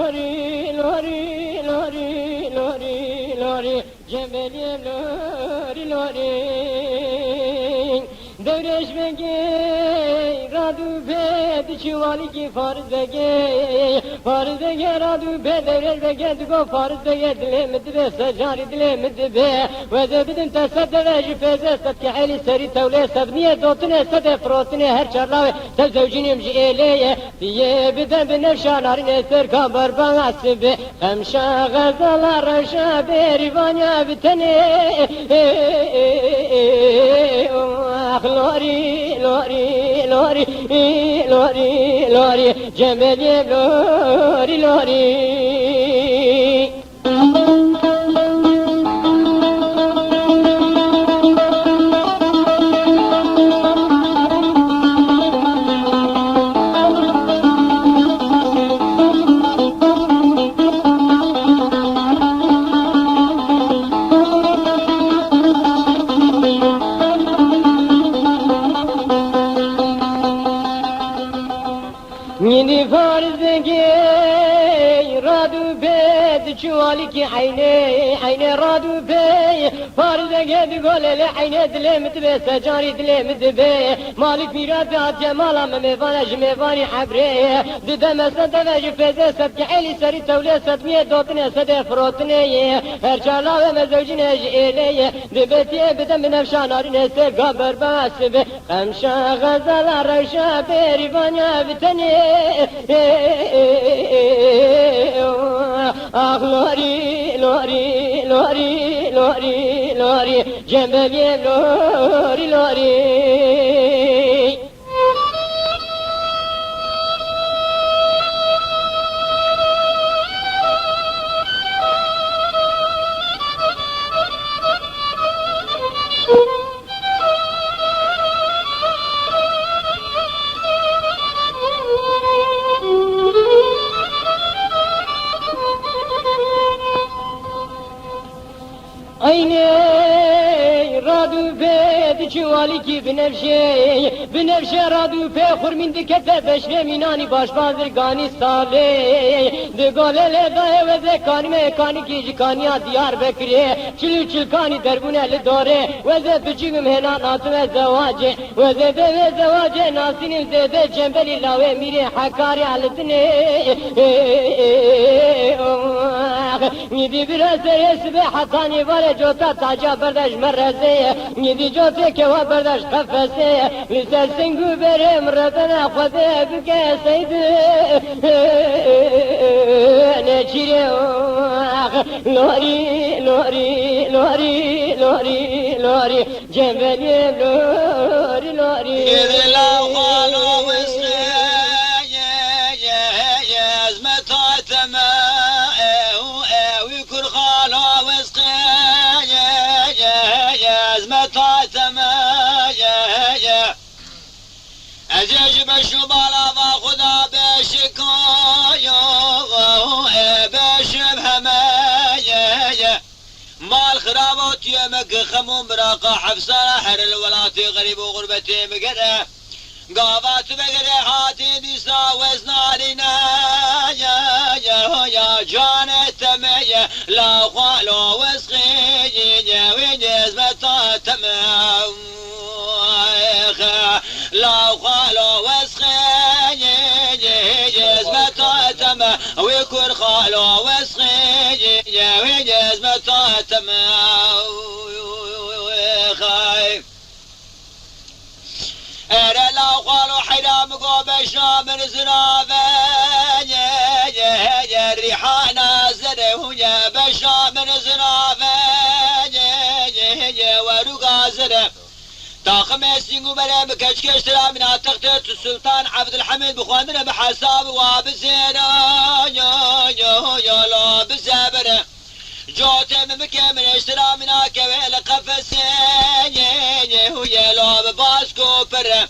lori lori lori lori lori Cembeliye lori lori Devreş bege radu be çuvali ki farz bege radu be devreş bege digo farz bege dilemedi be secari dilemedi be ve zebidin tesadde ve jifeze set ki hali seri tevle sebniye dotune sede frotine her çarlave sev zevcinim jieleye diye biden binevşanarın eser kabar bana sibe hemşa gazalar şa berivanya bitene lori lori lori lori lori cembeliye lori lori Yeni farzge radu be çuvali ki ayne radu be farzge digolele ayne dilemit be secari dilemit be malik mirat at cemala mevani habre dide mesede ve jifeze set ki eli seri tevle setmiye dotine sede frotine her çala ve mezevcine jeleye dibetiye bide minevşanarine se gaber basbe hemşa gazalar reşa berivanya bitene ah lori lori lori lori lori cembeliye lori lori Ayne radu be çuvali ki binevşe radu be hurmindi kete beşre minani başbazır gani sale de golele daye ve de kanime kani ki kaniya diyar bekre çil kani derbuneli dore ve de büçüğüm henan atı ve zevace ve de zevace nasinin de cembeli lave miri hakari aletine Nidi biraz seresi be hatani var jota taca berdaş mereze Nidi jote keva berdaş kafese Lisersin güberem radana khode bükeseydi Ne çire lori lori lori lori lori Cembeliye lori lori Yediler khalu ısreye Ezmet ateme Ececi beşu bala ve Khuda beşikaya beşim hemeye Mal khirabat yemek khamun bıraqa hafsana heril velati garib ve gurbeti mgere Gavat begere hati disa veznarina ya caneteme la khalo vesqiye ve cezmeta tamam لا خالو وسخي جزمة تم ويكون خالو وسخي جزمة تم خايف أنا لا خالو حرام قوبشنا من زرافة الريحانة زره يا بشا من زرافة ورقا زره تاخم اسينغو برام كشكشترا من تختت السلطان عبد الحميد بخواندنا بحساب وابزينا يا لا بزبره جوتم مكمل اشترا من كويل قفسين يا لا باسكو بره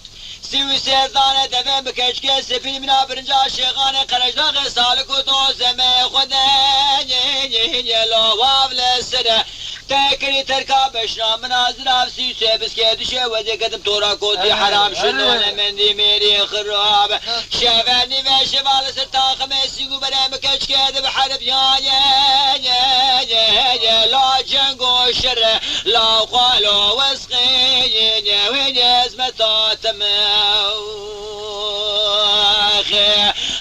سوي سردانه دفن بكشكش سفيل من برنجا شيخانه قرجداغ سالك وتوزمه خدين يا لا وابل سره تاكري تركا بشنا مناظر افسي سيبس كيدشه وزي قدم تورا كوتي حرام شنونه من دي ميري خراب شافني وشمال سرطان خميسي قبل مكش كذب حرب يا لا جنگو شر لا قالوا وسقي وينز متاتم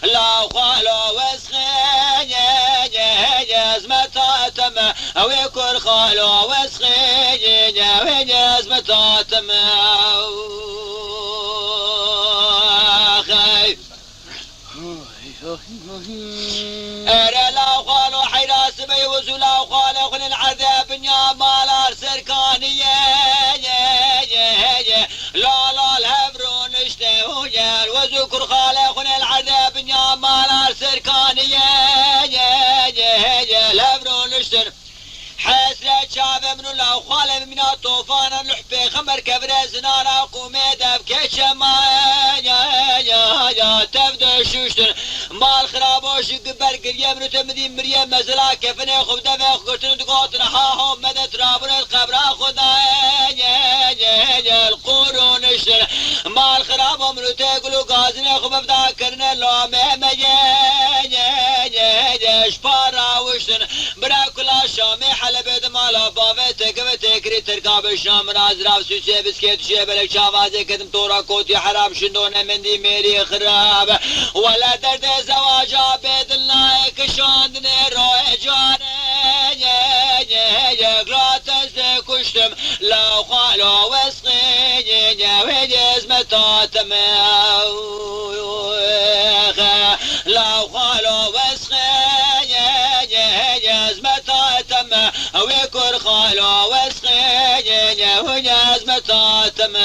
لا قالوا وسقي وينز متاتم او يكون خالوا وسقي وينز متاتم أرى لا قالوا حراس بيوزو لا قالوا خل العذاب يا مالار سركانية لا الهبرون اشتهوا يا وذكر خالق خل العذاب يا مالار سركانية الهبرون اشتهوا حسرة شعب من الله خالق من الطوفان اللحبي خمر كبر زنارا قوميدة بكشما يا تبدأ شوشتن مال خرابوش قبر قريم نتمدي مريم مزلا كفني خب دفع قرتن دقوتن حاهم مدى ترابن القبر خدا القرون اشتن مال خرابهم نتقلو قازن خب ابدا كرن لو شبارا وشتن براكلا شامي حلبت مالا بافه تكوه تكري تركاب الشام راز راف سوسي بسكيت شبلك شافازي كدم تورا كوتي حرام شندون مندي ميري خراب ولا درد زواجا بيد الله كشاندني روح جاني غلاتز كشتم لو خالو وسقي ويجز متاتم لو خالو وسقي ويجز متاتم او يكون خالو وسقي ويجز متاتم